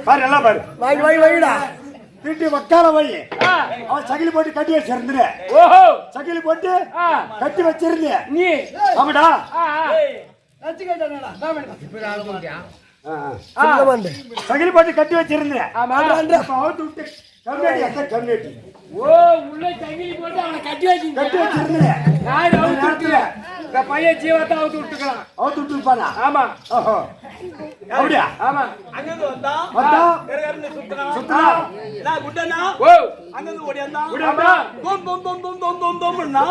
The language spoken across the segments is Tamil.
பாரு நல்லா பாரு வாய் வாய் வாய்டா வீட்டு வக்கால வை அவன் சகிலி போட்டு கட்டி வச்சிருந்த ஓஹோ சகிலி போட்டு கட்டி வச்சிருந்த நீ ஆமாடா சகிலி போட்டு கட்டி வச்சிருந்த ஓ உள்ள சங்கிலி போட்டு அவனை கட்டி வச்சிருந்த இந்த பையன் ஜீவத்தை அவுத்து விட்டுக்கலாம். அவுத்து விட்டுருப்பானா? ஆமா. ஓஹோ அப்படியா? ஆமா. அங்கிருந்து வந்தா சுத்தனா நான் குட்டனா ஓ அங்கிருந்து ஓடியாந்தா ஆமா. தோம் தோம் தோம் தோம் தோம் தோம் தோம்னா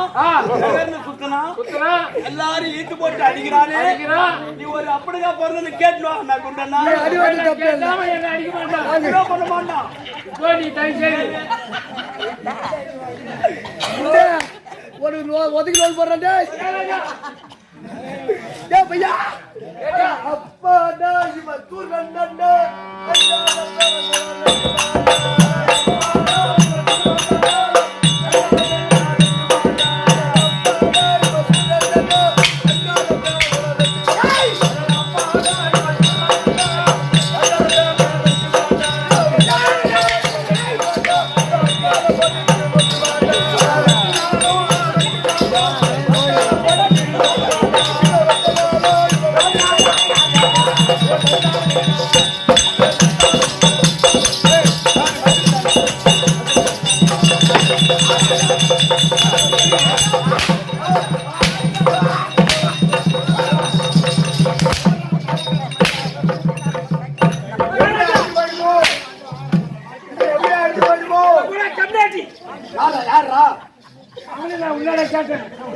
சுத்தனா எல்லாரும் ஈத்து போட்டு அடிக்கிறானே. நீ ஒரு அப்படியா பிறந்து கேட்டு வா. நான் குட்டனா என்ன அடிக்க மாட்டான், பண்ண மாட்டான். நீ தயவு செய்து ஒரு ஒதுக்கி நோய் போடுறேன் பையா. அப்பா இவன் தூர்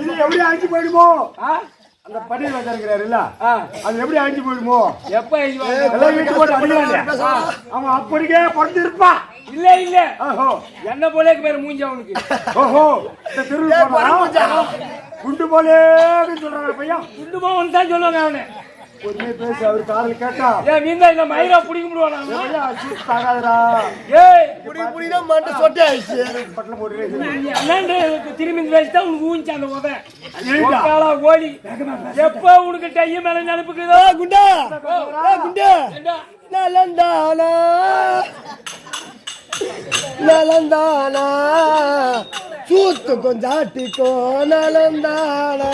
இது எப்படி அழிஞ்சு போயிடுமோ? அந்த படியில் வச்சிருக்கிறாருல்ல, அது எப்படி அழிஞ்சு போயிடுமோ? எப்ப எல்லாம் வீட்டு போட்டு அடிக்கிறாங்க. அவன் அப்படிக்கே படுத்து இருப்பான். இல்ல இல்ல, என்ன போலே பேர் மூஞ்சி அவனுக்கு. ஓஹோ, இந்த தெருவில் குண்டு போலே சொல்றாங்க பையன். குண்டு போவன் தான் சொல்லுவாங்க அவனை. பொறுமையை பேசி அவர் காதல் கேட்டா ஏன் நீ இந்த மயிரா பிடிக்க முடிவானா? திரும்பி வச்சுதான் உனக்கு ஊஞ்சி அந்த உத ஓடி. எப்ப உனக்கு டைய மேல நினைப்புக்குதோ குண்டா குண்டா நலந்தானா நலந்தானா சூத்து கொஞ்சாட்டிக்கோ நலந்தானா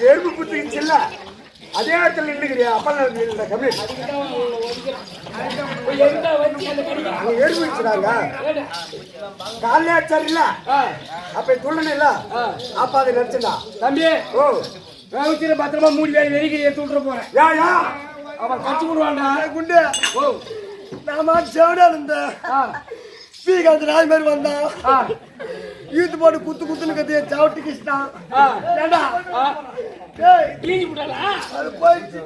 எறும்பு புத்துச்சு இல்ல, அதே இடத்துல நின்றுக்கிறியா? அப்பெல்லாம் எறும்பு வச்சுறாங்க காலையே அடிச்சாரு இல்ல, அப்ப துள்ளன இல்ல, அப்ப அதை நினைச்சுடா தம்பி. ஓ பத்திரமா மூடி வெறிக்கிறீ தூட்டுற போறேன். யா அவன் கட்சி விடுவான்டா குண்டு. ஓ நாம செவடா இருந்த ஸ்பீக்கர் நாய் மாதிரி வந்தான். ஈத்து போட்டு குத்து குத்துன்னு கத்திய சவுட்டி கிருஷ்ணா. ஏண்டா கிளீஞ்சி விட்டாளா? அது போயிடுச்சு.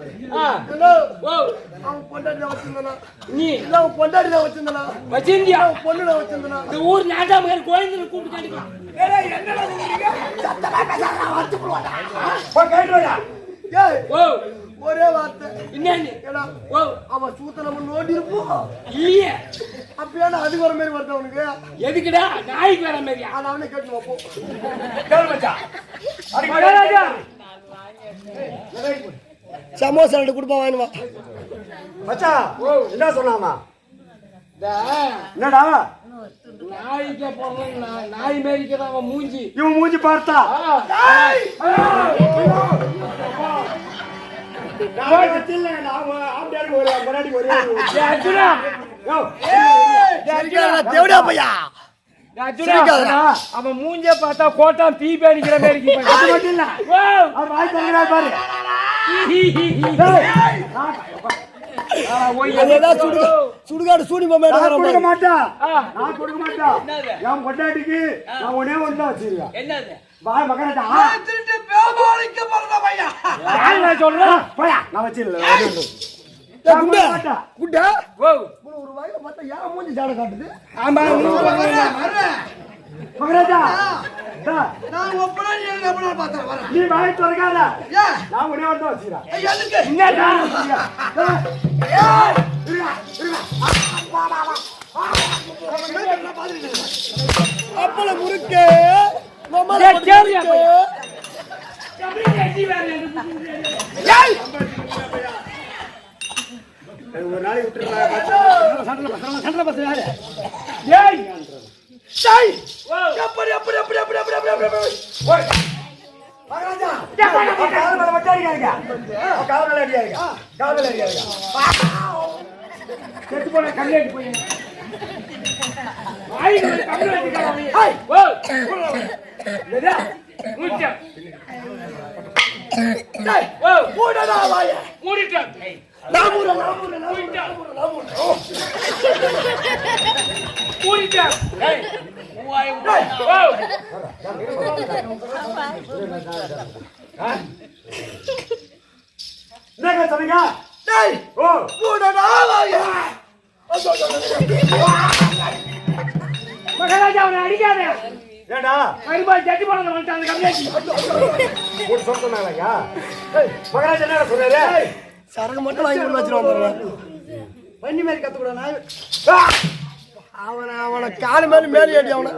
அவன் பொண்டாட்டி தான் வச்சிருந்தானா? நீ இல்ல அவன் பொண்டாட்டி தான் வச்சிருந்தானா? வச்சிருந்தியா? அவன் பொண்ணு தான் வச்சிருந்தானா? இந்த ஊர் நாட்டாம கோயிலுக்கு கூப்பிட்டு கேட்டுக்கலாம். ஒரே வார்த்தை என்ன? அவன் சூத்த நம்ம நோண்டி இருப்போம் இல்லையே. அப்பயானா அதுக்கு வர மாதிரி வருது அவனுக்கு. எதுக்குடா நாய்க்கு வர மாதிரியா? அவனே கேட்டு வைப்போம். சமோசா ரெண்டு குடும்பம் வாங்கினுவா மச்சா. என்ன சொன்னாமா? என்னடா நாய்க்கு போறோம், நாய் மேரிக்கிறான் அவன் மூஞ்சி. இவன் மூஞ்சி பார்த்தா தேவடா பையா அர்ஜுனா, சிரிக்காதடா. அவன் மூஞ்ச பார்த்தா கோட்டான் பீ பேடிக்கிற மாதிரி இருக்கு. அது மட்டும் இல்ல ஓ, அவர் வாய் தரங்கடா பாரு ஓய், அதேதான் சுடுகாடு சூனி நான் கொடுக்க பொம்மை மாட்டேன் ஆ. நான் கொடுக்க மாட்டேன் என் பொண்டாட்டிக்கு நான் ஒண்ணே ஒண்ணு தான் வச்சிருக்கேன் என்னது வாய் மகனடா திருட்டு பேமாளிக்க பிறந்த பையன் யார் நான் சொல்றேன்? போயா நான் வச்சிரல குண்டா குண்டா ஓ, ஒரு வாயில பார்த்தா ஏன் மூஞ்சி ஜாட காட்டுது ஆமா, மகனடா நான் ஒப்பனா நீ எப்பனா பார்த்தா வரேன் நீ வாய் திறக்காத ஏன் நான் ஒண்ணே ஒண்ணு தான் வச்சிருக்கேன் எதுக்கு என்னடா? அப்பள முறுக்கு மாமால ஏய், கேளியா முறுக்கு. எப்படி கட்டி வேற எனக்கு? ஏய் ஒரு நாளைக்கு விட்டுறேன் சண்டை பசங்க யாரு ஏய், டேய் ஓ, அப்படி அப்படி அப்படி அப்படி அப்படி அப்படி அப்படி மகராஜா கால் மேல வச்சு அடிக்காதீங்க கால் மேல அடிக்காதீங்க கால் மேல அடிக்காதீங்க செத்து போன கல்யாணி போய் வாய்க்கு ஒரு கம்பளம் வச்சுக்கலாம். ஏய் ஓ, என்னடா? மூச்சா. டேய் ஓ, மூடடா வாய மூடிட்டான். நாமூர மூடிட்டான். மூடிட்டான். ஏய், வாய் ஓ, என்னங்க சொன்னீங்க டேய் ஓ மூடடா வாய மகாராஜா அவனை அடிக்காத. ஏடா கருப்பாய் சட்டி போனது வந்துட்டான் கம்மியாச்சு. ஒரு சொன்னாங்க மகராஜா என்ன சொல்றாரு சரக்கு மட்டும் வாங்கி கொண்டு வச்சிருவான் வண்டி மாதிரி கத்துக்கூட அவனை காலு மேல மேலே அடி அவனை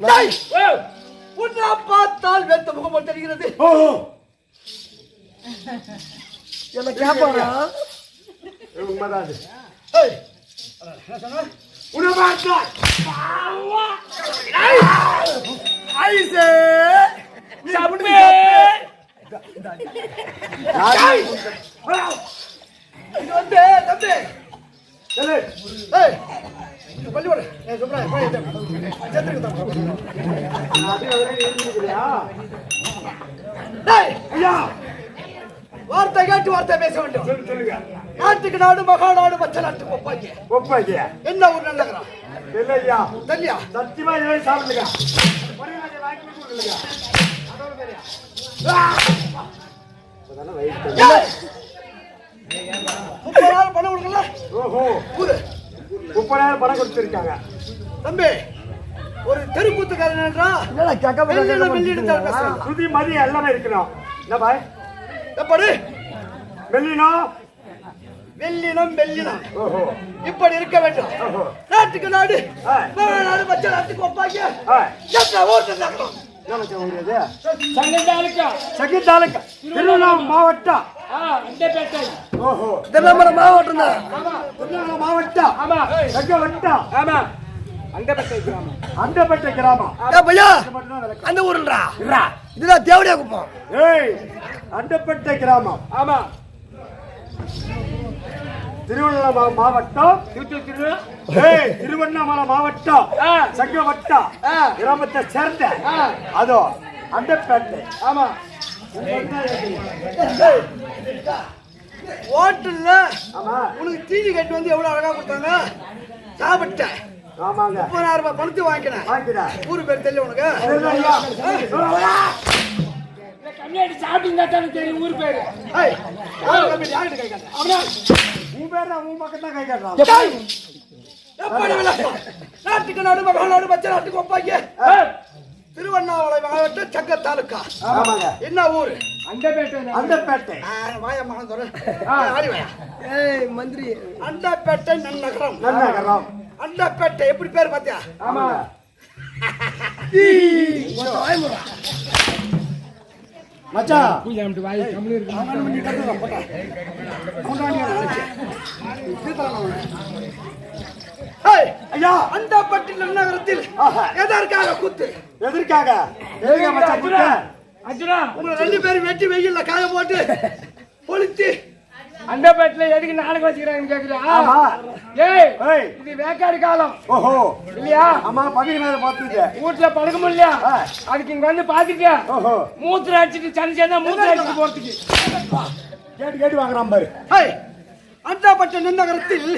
டேய் ஓ, உன்னை பார்த்தால் வெத்த முகம் போல் தெரிகிறது ஓ என்ன கேட்பானா உண்மைதான் அது ஏய் உணவாட்டா ஐசே தம்பி. இது வந்து தம்பி சொல்லு ஏய் பள்ளி போடு ஏய் சுப்ரா போய் செத்துக்கு டேய் ஐயா வார்த்தை கேட்டு வார்த்தை பேச வேண்டும் சொல்லுங்க நாட்டுக்கு நாடு மகாநாடு மச்ச நாட்டு ஒப்பாங்க ஒப்பாக்கிய என்ன ஊர் நல்லகரம் இல்லையா தெரியல சத்தியமா இதை சாப்பிடுங்க மரியாதை வாங்கி கொடுங்க அதோட பெரிய அதெல்லாம் வயிற்று 30,000 பணம் கொடுக்கல ஓஹோ ஊரு 30,000 பணம் கொடுத்துருக்காங்க தம்பி ஒரு தெருக்கூத்துக்காரன் என்றா சுதி மதி எல்லாமே இருக்கணும் என்ன பாய் எப்படி வெள்ளினம் வெள்ளினம் வெள்ளினம் ஓஹோ இப்படி இருக்க வேண்டும் ஓஹோ நாட்டுக்கு நாடு ஆ. நாடு மச்ச நாட்டுக்கு ஒப்பாங்க ஆ என்ன ஓட்டு நகரம் என்ன மச்சான் உங்களுக்கு சங்கத்தாலுக்கா. செகண்ட் தாலுக்கா திருவண்ணாமலை மாவட்டம் ஆ, அண்டப்பேட்டை. ஓஹோ திருவண்ணாமலை மாவட்டம் தான் திருவண்ணாமலை மாவட்டம் ஆமா, செக்க வட்டம் ஆமா, அண்டப்பேட்டை கிராமம். அண்டப்பட்ட கிராமம் பையா இது மட்டும்தான் விளக்கம். அந்த ஊருன்றா இருடா. இதுதான் தேவடியா குப்பம் ஏய் அண்டப்பட்ட கிராமம் ஆமா, திருவண்ணாமலை மாவட்டம் திருத்தூர். ஏய் திருவண்ணாமலை மாவட்டம் ஆ, சங்கவட்டம் ஆ, கிராமத்தை சேர்ந்த ஆ, அதோ அண்டப்பேட்டை ஆமா. ஹோட்டல்ல ஆமா உனக்கு தீனி கட்டி வந்து எவ்வளவு அழகா கொடுத்தாங்க சாப்பிட்டேன் ஆமாங்க 30,000 ரூபாய் பணத்தை வாங்கினேன் வாங்கிடா ஊரு பேர் தெரியல உனக்கு இந்த கம்மியாடி சாப்பிட்டு தானே தெரியும் ஊர் பேரு. ஏய், யாரு கம்பெனி யார்கிட்ட கை காட்டுற? அப்படின்னா உன் பேர் உன் பக்கம் தான் கை காட்டுறான் டேய், எப்படி விளையாடும்? நாட்டுக்கு நாடு மகாநாடு மச்ச நாட்டுக்கு ஒப்பாங்க ஆ, திருவண்ணாமலை மாவட்டம் சங்க தாலுக்கா ஆமாங்க என்ன ஊரு? அண்டப்பேட்டை. அண்டப்பேட்டை வாயா மகன் சொல்ற ஆ. ஆடி வாயா ஏய் மந்திரி அண்டப்பேட்டை நன்னகரம் நன்னகரம் அண்டப்பேட்டை எப்படி பேர் பாத்தியா ஆமா. மச்சான் பூஜாமிட்டு வாய் கம்முனு இருக்கு. ஏய், ஐயா அண்டப்பேட்டை நன்னகரத்தில் ஆஹா. எதற்காக குத்து எதற்காக எதுக்கு மச்சான் அர்ஜுனா, கூப்பிட்ட? அர்ஜுனா, உங்களை 2 பேரும் வெட்டி வெயில்ல காய போட்டு பொழித்து அந்த பெட்ல எதுக்கு நாடகம் வச்சுக்கிறாங்கன்னு கேக்குறியா? ஆமா. ஏய் ஏய். இது வேக்காடு காலம். ஓஹோ. இல்லையா? ஆமா, பகுதி மேல பாத்துட்டே. வீட்டுல படுக்க முடியல. அதுக்கு இங்க வந்து பாத்துட்டியா? ஓஹோ. மூத்திர அடிச்சிட்டு சனிச்சா மூத்திர அடிச்சிட்டு போறதுக்கு. கேட்டு வாங்குறான் பாரு. ஹேய், அண்டாப்பட்ட நகரத்தில்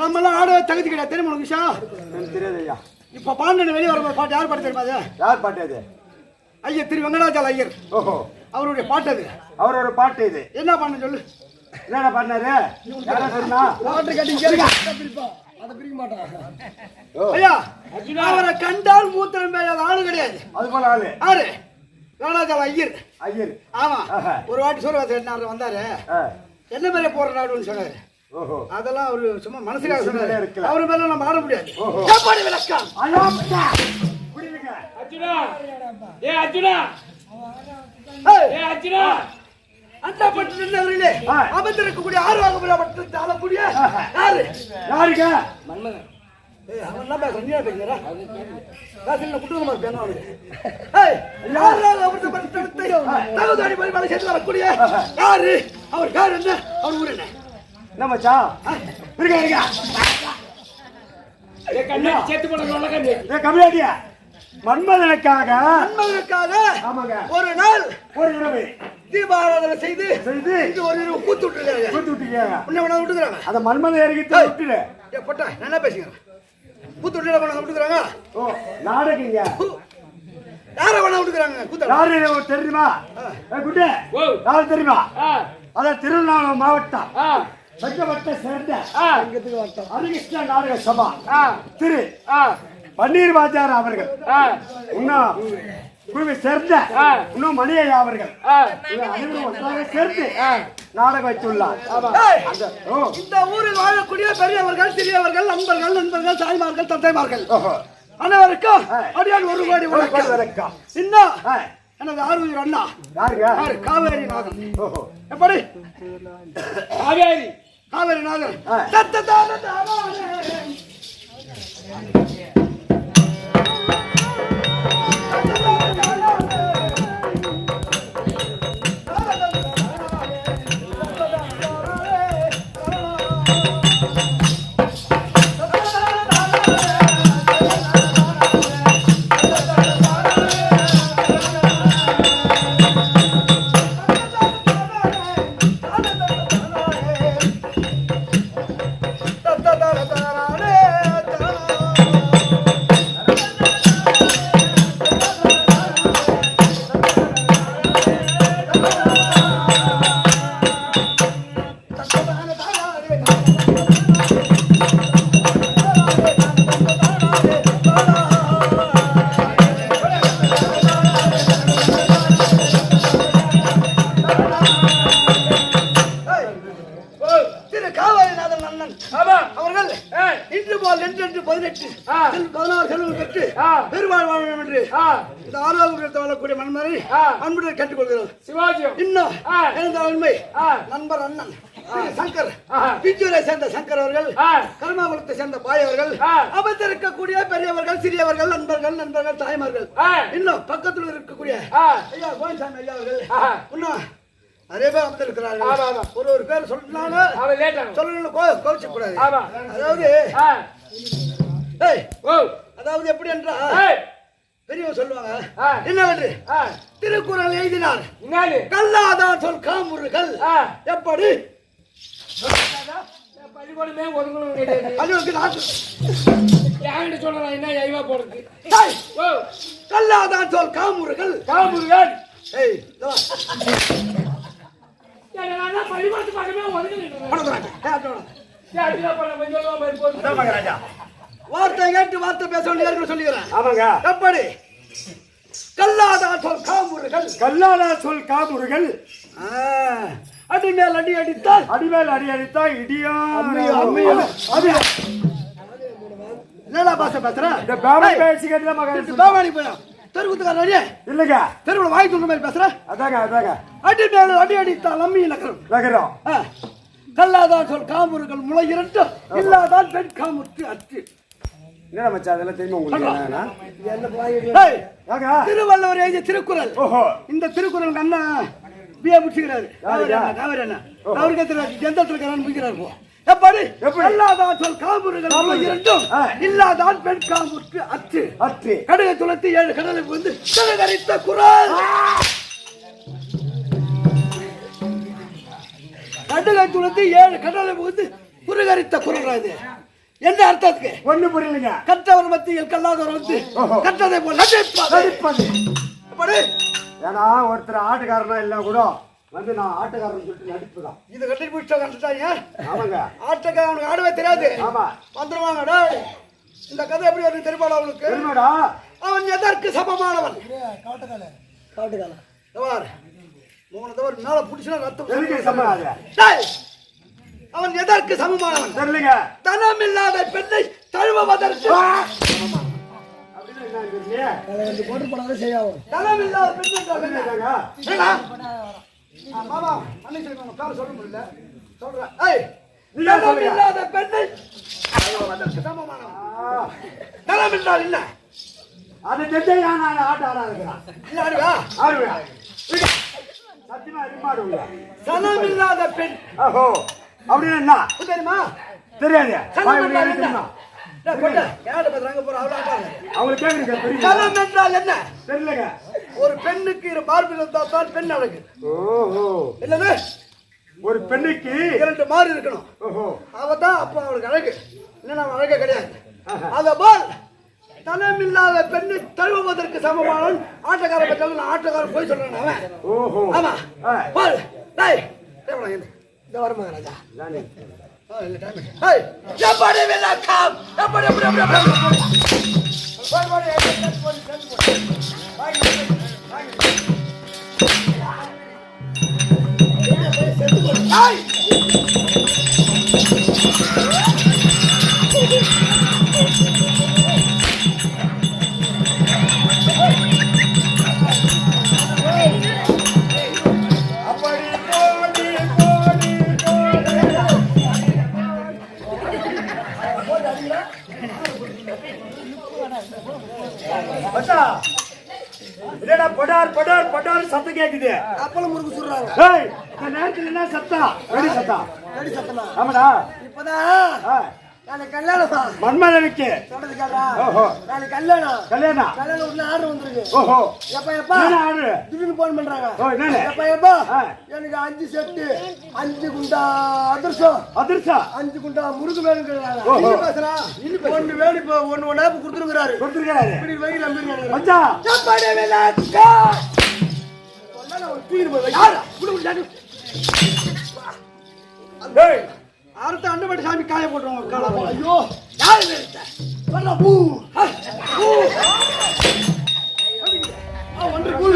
நம்ம எல்லாம் ஆட தகுதி கிடையாது. தெரியுமா உனக்கு விஷயம்? எனக்கு தெரியாது ஐயா. இப்ப பாண்டியன் வெளியே வர பாட்டு யார் பாட்டு தெரியுமா? அது யார் பாட்டு அது? ஐயர் திரு வெங்கடாஜால ஐயர். ஓஹோ. அவருடைய பாட்டு அது. அவரோட பாட்டு இது. என்ன பண்ண சொல்லு. என்னடா பண்ணாரு? யாரா சொன்னா? பாட்டு கட்டி கேளுங்க. அதை பிரிக்க மாட்டான். ஐயா, அவரை கண்டால் மூத்திரம் மேல ஆளு கிடையாது. அது போல ஆளு. யாரு? வெங்கடாஜால ஐயர். ஐயர். ஆமா. ஒரு வாட்டி சூரவாசன் வந்தாரு. என்ன மேல போற நாடுன்னு சொன்னாரு. ஓஹோ. அதெல்லாம் அவரு சும்மா மனசுக்காக சொன்னாரு. இருக்கலாம். அவரு மேல நம்ம ஆட முடியாது. ஓஹோ. சாப்பாடு விளக்கம். ஐயோ அப்பா. புரியுதுங்க. அர்ஜுனா. ஏய் அர்ஜுனா. ஏய் அர்ஜுனா. அண்டாப்பட்டு நின்றவர்களே அபத்தர் இருக்கக்கூடிய ஆர்வாகபுர பட்டத்தை ஆளக்கூடிய யாரு? யாருங்க? மன்மதன். ஏய், அவன் என்ன பேசுறான்? நீ பேசுறா? காசில குட்டுற மாதிரி பேனா அவனுக்கு. ஏய், ஆர்வாகபுர பட்டத்தை தகுதாடி போய் வேலை செய்து வரக்கூடிய யாரு? அவர் யார் என்ன? அவர் ஊர் என்ன? என்ன மச்சான்? இருங்க. ஏய் கண்ணா செத்து போன நொலகண்ணே. ஏய் கம்மியாடியா. மன்மதனுக்காக ஆமாங்க ஒரு நாள் ஒரு இரவு தீபாராதனை செய்து இது ஒரு இரவு கூத்து விட்டுருக்காங்க. கூத்து விட்டுருக்காங்க. உன்னை வேணா விட்டுக்கிறாங்க. அந்த மன்மதன் இறங்கிட்டு விட்டுடு. ஏ பொட்டா என்ன பேசுகிறேன்? கூத்து விட்டு விட்டுக்கிறாங்க. ஓ நாடகங்க. யார வேணா விட்டுக்கிறாங்க கூத்து. யாரு தெரியுமா? குட்டே யாரு தெரியுமா? அதான் திருவண்ணாமலை மாவட்டம் சங்கவட்ட சேர்ந்த ஹரிகிருஷ்ண நாடக சபா திரு பன்னீர் வாத்தியார் அவர்கள் இன்னும் குழுவை சேர்ந்த இன்னும் மணியையா அவர்கள் அனைவரும் ஒன்றாக சேர்த்து நாடகம் வைத்துள்ளார். இந்த ஊரில் வாழக்கூடிய பெரியவர்கள் சிறியவர்கள் நண்பர்கள் தாய்மார்கள் தந்தைமார்கள் அனைவருக்கும் அடியான் ஒரு கோடி வணக்கம். இன்னும் எனது ஆர்வீர் அண்ணா யாரு? காவேரி நாதன். எப்படி? காவேரி நாதன். நண்பர் அண்ணன் சங்கர் பிஜூரை சேர்ந்த சங்கர் அவர்கள் கர்மாகுளத்தை சேர்ந்த பாய் அவர்கள் அபத்தில் இருக்கக்கூடிய பெரியவர்கள் சிறியவர்கள் நண்பர்கள் தாய்மார்கள் இன்னும் பக்கத்தில் இருக்கக்கூடிய ஐயா கோவிந்தசாமி ஐயா அவர்கள் இன்னும் நிறைய பேர் அபத்தில் இருக்கிறார்கள். ஒரு பேர் சொல்லணும் சொல்லணும் கோவிச்ச கூடாது. அதாவது எப்படி என்றால் பெரியவர் சொல்லுவாங்க என்ன திருக்குறள் எழுதினார் கல்லாதான் சொல் காமுறுகள். எப்படி பள்ளிக்கூடமே ஒதுங்கணும் கிடையாது. சொல்லலாம் என்ன ஐவா போறது? கல்லாதான் சொல் காமுறுகள். பள்ளிக்கூடத்து பக்கமே ஒதுங்க வார்த்தை கேட்டு வார்த்தை பேச வேண்டிய சொல்லுகிறேன். எப்படி கல்லாதா சொல் காமுறுகள். அடிமேல் அடி அடித்தால் இடியா என்னடா பாச பேசுற? தெருவுத்துக்காரே இல்லங்க தெருவுல வாய் சொல்ற மாதிரி பேசுற. அதாங்க அடிமேல் அடி அடித்தால் அம்மி நகரம். கல்லாதான் சொல் காமுறுகள் முளை இரண்டு இல்லாதான் பெண் காமுற்று அற்று. என்ன மச்சான் அதெல்லாம் தெரியுமா உங்களுக்கு? திருவள்ளுவர் எழுதிய திருக்குறள். இந்த திருக்குறள் அண்ணா பிஏ முடிச்சுக்கிறாரு காவேரி அண்ணா அவருக்கு எந்த இடத்துல இருக்கிறான்னு முடிக்கிறாரு போ எப்படி எல்லாதான் சொல் காம்புகள் இரண்டும் இல்லாதான் பெண் காம்புக்கு அச்சு அச்சு கடலை துளத்தி 7 கடலுக்கு வந்து கரித்த குரல் கடலை துளத்தி 7 கடலுக்கு வந்து குறுகரித்த குரல் இது எந்த அர்த்தத்துக்கு ஒண்ணு புரியலைங்க கற்றவர் மத்தியில் கல்லாதவர் வந்து கற்றதை போல் நடிப்பது ஏன்னா ஒருத்தர் ஆட்டுக்காரனா இல்ல கூட வந்து நான் ஆட்டக்காரன் சொல்லிட்டு நடிப்புதான் இது கட்டி பிடிச்சா கண்டுட்டாங்க ஆமாங்க ஆட்டக்காரன் அவனுக்கு ஆடவே தெரியாது ஆமா வந்துருவாங்க டேய் இந்த கதை எப்படி வருது தெரியுமாடா அவனுக்கு தெரியுமாடா அவன் எதற்கு சமமானவன் காட்டுக்கால தவார் மூணு தவறு மேல புடிச்சா ரத்தம் எதுக்கு சமமானது டேய் அவன் எதற்கு சமமானவன் தெரியலங்க தனம் இல்லாத பெண்ணை தழுவுவதற்கு போட்டு போடாத செய்யாவும் தனம் இல்லாத பெண்ணை மாமா மன்னிச்சிருக்கணும் பேர் சொல்ல முடியல சொல்றேன் ஏய் தனம் இல்லாத பெண்ணை தழுவுவதற்கு சமமானவன் தனம் இல்லாத இல்ல அது தெரிஞ்சா நான் ஆட்ட ஆடா இருக்கிறான் இல்ல ஆடுவா சத்தியமா இருமாடுவா தனம் இல்லாத பெண் ஓஹோ அப்படின்னா என்ன தெரியுமா தெரியாது என்ன ஒரு பெண்ணுக்கு 2 மார்பில் இருந்தால் தான் பெண் அழகு இல்ல ஒரு பெண்ணுக்கு 2 மார்பு இருக்கணும் அவதான் அப்ப அவளுக்கு அழகு இல்ல அழகே கிடையாது அதபோல் தனம் இல்லாத பெண்ணை தழுவுவதற்கு சமமான ஆட்டக்கார பற்றி ஆட்டக்காரன் போய் சொல்றேன் அவன் ஆமா போல் இந்த வரமா ராஜா எப்படி விளக்கம் சத்தம் கேக்குது அப்பளம் முறுக்கு சொல்றாங்க நேரத்துல என்ன சத்தம் வெடி சத்தம் வெடி சத்தமா ஆமாடா இப்பதான் நாளைக்கு கல்யாணம் மன்மதனுக்கு சொல்றது கேட்டா நாளைக்கு கல்யாணம் உடனே ஆர்டர் வந்துருக்கு ஓஹோ எப்பா ஆர்டர் திடீர்னு போன் பண்றாங்க எப்பா எனக்கு 5 செட்டு 5 குண்டா அதிர்சம் 5 குண்டா முருகு வேணுங்கிறாங்க பேசுறா ஒன்னு வேணும் இப்ப ஒன்னு கொடுத்துருக்காரு இப்படி வை நம்பிருக்காங்க மச்சான் சாப்பாடு வேலாக்கா சொன்னா ஒரு தூக்கிட்டு போய் யாரா டேய் அடுத்த அண்டபடி சாமி காய போட்டுருவாங்க கால ஐயோ யாரு வரல பூ ஒன்று பூ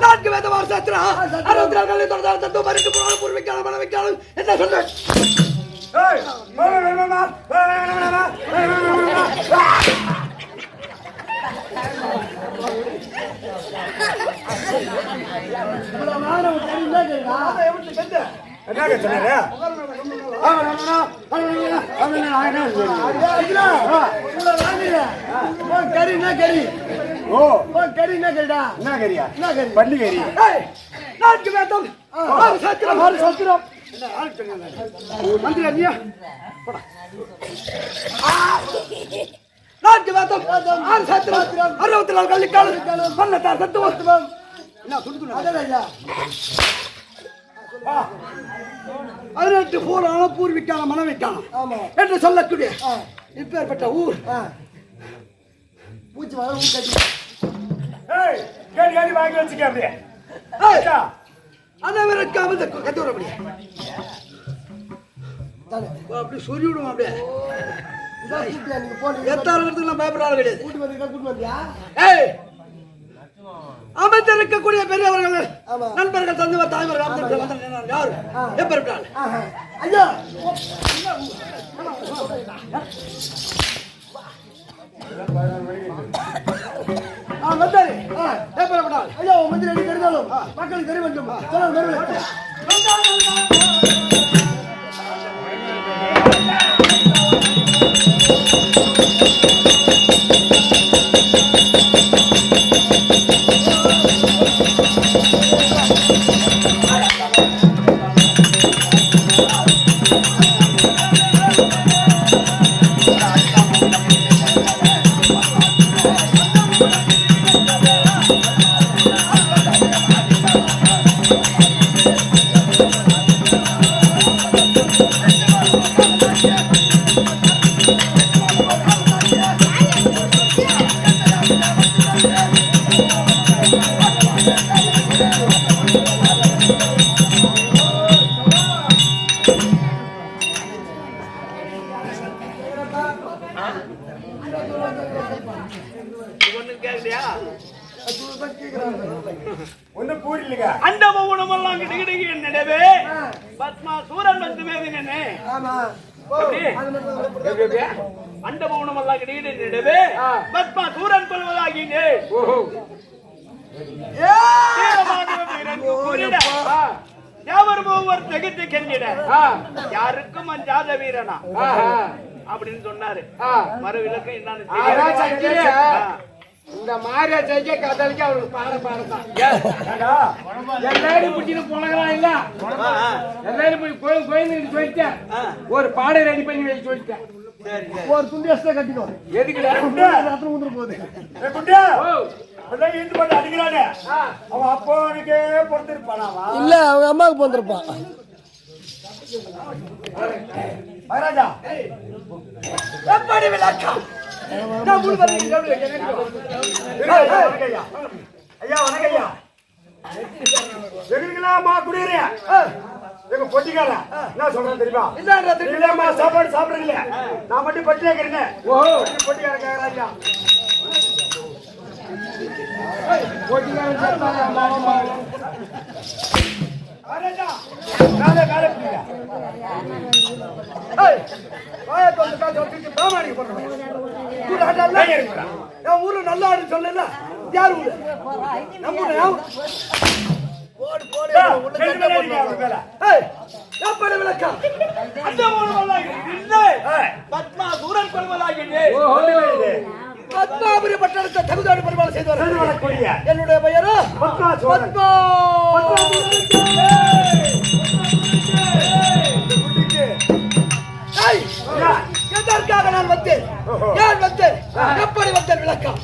நான்கு வேத வார்த்தை 64 கல்வி தொடர்ந்து தத்து மறித்து போனாலும் பூர்விக்காலம் மன வைக்காலம் என்ன சொல்றேன் நான்கு வேதம் 6 சாத்திரம் 64 கல்விக்காலம் பல்லத்தார் தத்துவம் என்ன சொல்லுங்க 18 போரான பூர்விக்கான மனவைக்கானம் என்று சொல்லக்கூடிய இப்பேற்பட்ட ஊர் பூச்சி வர ஊர் கட்டி வாங்கி வச்சுக்க அப்படியே அனைவருக்கு அமர்ந்து கட்டி வர அப்படியே அப்படி சொல்லி விடுவோம் அப்படியே எத்தாயிரத்துக்குலாம் பயப்படாத கிடையாது அமைந்திருக்கக்கூடிய பெரியவர்கள் நண்பர்கள் தந்தவர் தாய்மார்கள் யார் எப்பெருட்டால் ஐயா ஐயா மந்திரி அடி தெரிந்தாலும் மக்களுக்கு தெரிய வேண்டும் நிடவே பத்மா சூரன் வந்து மேவினே ஆமா அண்டபவனம் எல்லாம் கிடையாது நிடவே பத்மா சூரன் கொள்வதாகினே யாவரும் ஒவ்வொரு தகுத்து கெஞ்சிட யாருக்கும் அஞ்சாத வீரனா அப்படின்னு சொன்னாரு. மறு விளக்கம் என்னன்னு இந்த மாதிரி செய்ய கதலிக்கு அவருக்கு பாடத்தான் எல்லாரும் பிடிச்சிட்டு போனலாம் இல்ல எல்லாரும் போய் கோயில் சொல்லிட்டேன் ஒரு பாடம் ரெடி பண்ணி வைக்க சொல்லிட்டேன். ஒரு துண்டு எக்ஸ்ட்ரா கட்டிக்கோ. எதுக்குடா ரத்தம் ஊந்துற போகுது. அடிக்கிறானே அவன் அப்பனுக்கே பொறுத்திருப்பானாவா இல்ல அவங்க அம்மாவுக்கு பிறந்திருப்பான். மகாராஜா எப்படி விளக்கம் நான் முழு ஐயா வணக்கம் ஐயா. எங்களுக்குலாம் அம்மா குடியிறியா எங்க பொட்டிக்கார என்ன சொல்றேன் தெரியுமா? இல்லம்மா சாப்பாடு சாப்பிடுறீங்களே நான் மட்டும் பட்டி கேட்கறேன். ஓஹோ பொட்டிக்கார கேட்கறாங்க. பொட்டிக்காரன் ஊரு நல்லா சொல்லல யாரு ஊரு எப்படி விளக்கம் பத்மா சூரன் கொள்வதாகினே பத்மாபுரி பட்டணத்தை தகுதாடு பரிமாணம் செய்து என்னுடைய பெயரோ பத்மா பத்மா. எதற்காக நான் வந்தேன்? ஏன் வந்தேன்? எப்படி வந்தேன்? விளக்கம்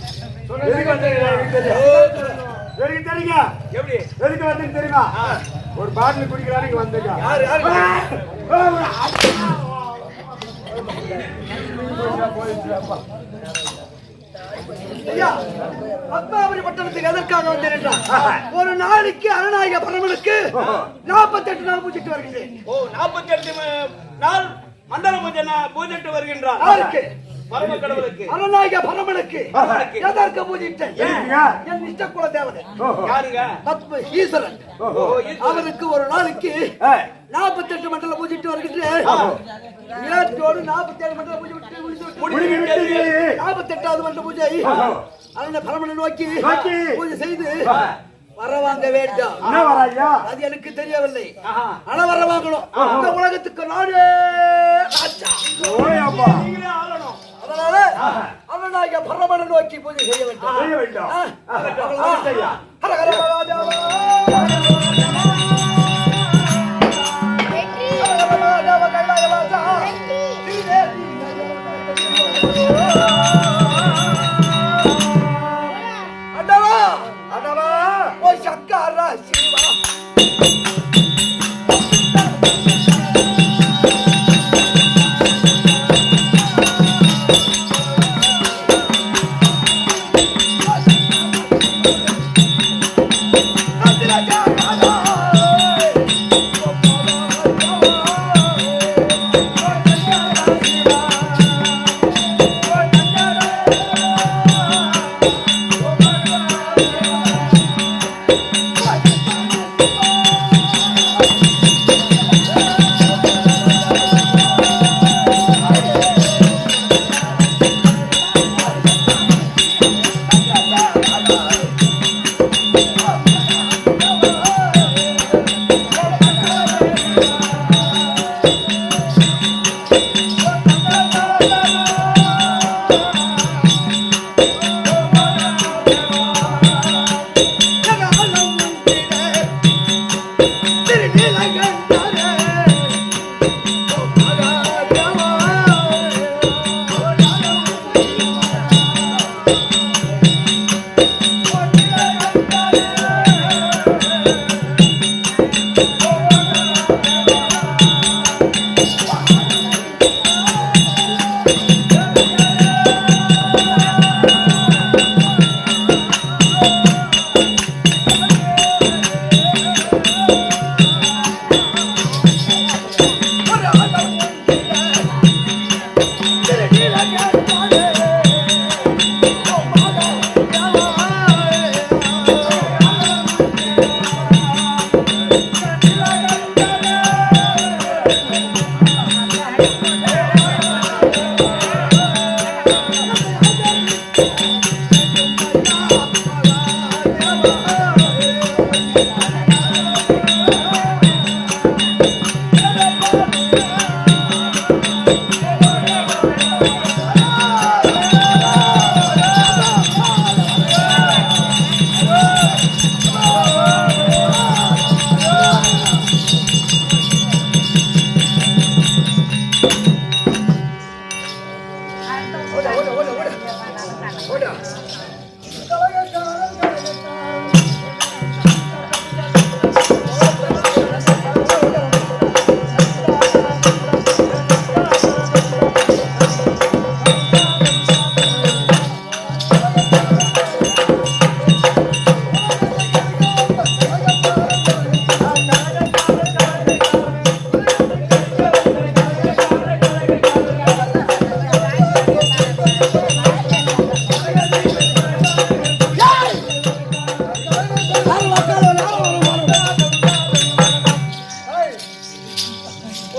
எதுக்கு தெரியுங்க? எப்படி எதுக்கு வந்து தெரியுமா? ஒரு பாட்டில் குடிக்கிறாரு வந்தீங்க. பத்மாவதி பட்டணத்துக்கு எதற்காக வந்தேன் என்றால் ஒரு நாளைக்கு அரணாயக பரமனுக்கு 48 நாள் பூஜிட்டு வருகிறேன். 48 நாள் மண்டல பூஜிட்டு வருகின்றார். பரம கடவுளுக்கு அரணாயக பரமனுக்கு எதற்கு பூஜிட்டேன்? என் இஷ்ட குல தேவதை யாருங்க? பத்ம ஈஸ்வரன். அவருக்கு ஒரு நாளைக்கு 48 மண்டல பூஜிட்டு வருகின்றேன். நேற்றோடு 47 மண்டல பூஜை 48வது மண்டல பூஜை அரண பரமனை நோக்கி பூஜை செய்து வர வாங்க வேண்டாம். அது எனக்கு தெரியவில்லை. ஆனா வர வாங்கணும். இந்த உலகத்துக்கு நானே ராஜா. அதனால அவனாக பரமனை நோக்கி பூஜை செய்ய வேண்டும். ஹர ஹர மகாதேவா. Raja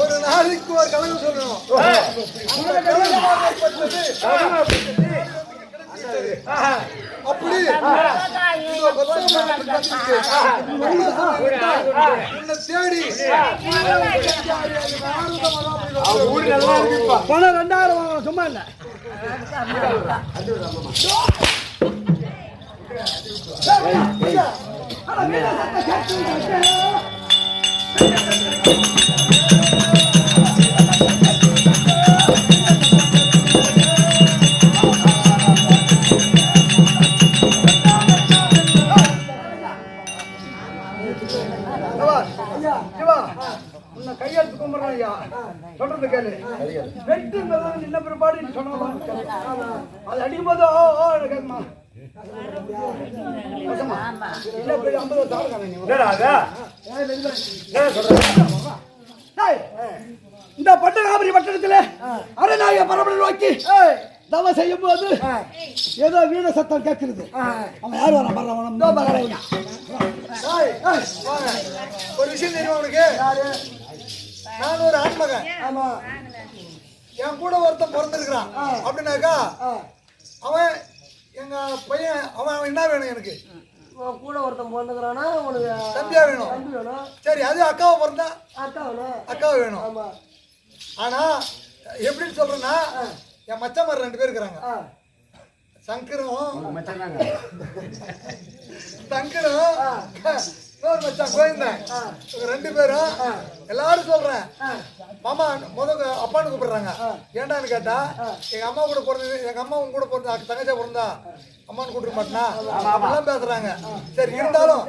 ஒரு நாளைக்கு ஒரு கணக்கு சொல்லணும். அப்படி உன்னை தேடி பணம் 2000 சும்மா இல்ல. உன்னை கையெழுத்து கும்பிடுறேன் ஐயா. சொல்றது கேளு. வெட்டு மெதம் நின்ன பிற்பாடு நீ சொன்னதான் அது அடிக்கும்போது ஓ ஓ கேட்குமா இல்ல போய் 50 தாழ்கான நீ இந்த பட்டகாபுரி பட்டணத்துல அரணாய பரம்பரை நோக்கி தவ செய்யும் போது ஏதோ வீண சத்தம் கேட்கிறது. அவன் யார் வர பண்றவன்? ஒரு விஷயம் தெரியுமா உனக்கு? நான் ஒரு ஆண்மகன். ஆமா, என் கூட ஒருத்தன் பிறந்திருக்கிறான் அப்படின்னாக்கா அவன் எங்க பையன். அவன் என்ன வேணும் எனக்கு? கூட ஒருத்தன் பிறந்துக்கிறானா உனக்கு தம்பியா வேணும். தம்பி வேணும். சரி, அது அக்காவை பிறந்தா அக்காவை வேணும். ஆனா எப்படின்னு சொல்றேன்னா என் மச்சமார் 2 பேர் இருக்கிறாங்க. சங்கரும் சங்கரும் இன்னொரு மச்சான் கோயந்தன். 2 பேரும் எல்லாரும் சொல்றேன் மாமா அப்பான்னு கூப்பிடுறாங்க. ஏண்டான்னு கேட்டா எங்க அம்மா கூட பிறந்தது, எங்க அம்மா உங்க கூட பிறந்த தங்கச்சா பிறந்தா அம்மான்னு கூப்பிட மாட்டேனா அப்படிலாம் பேசுறாங்க. சரி, இருந்தாலும்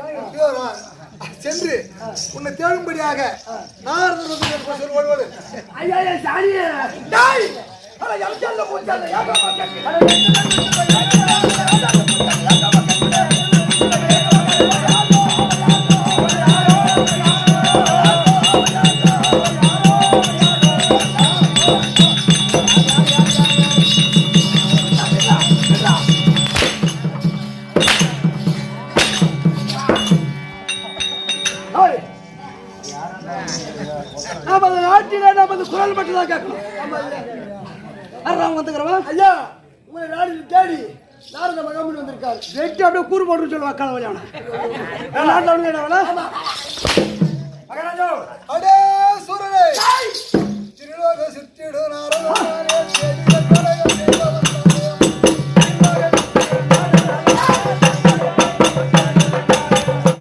சென்று உன்னை தேடும்படியாக நான் சொல்லுவது நமது நாட்டிலே நமது குரல் மட்டும்தான் கேட்கணும். ஐயா, உங்களை நாடு தேடி நாரத மகாமணி வந்திருக்காரு. வெட்டி அப்படியே கூறு போட்டு சொல்லுவா கால அடே சூரனே திருலோக சுற்றிடு நாரத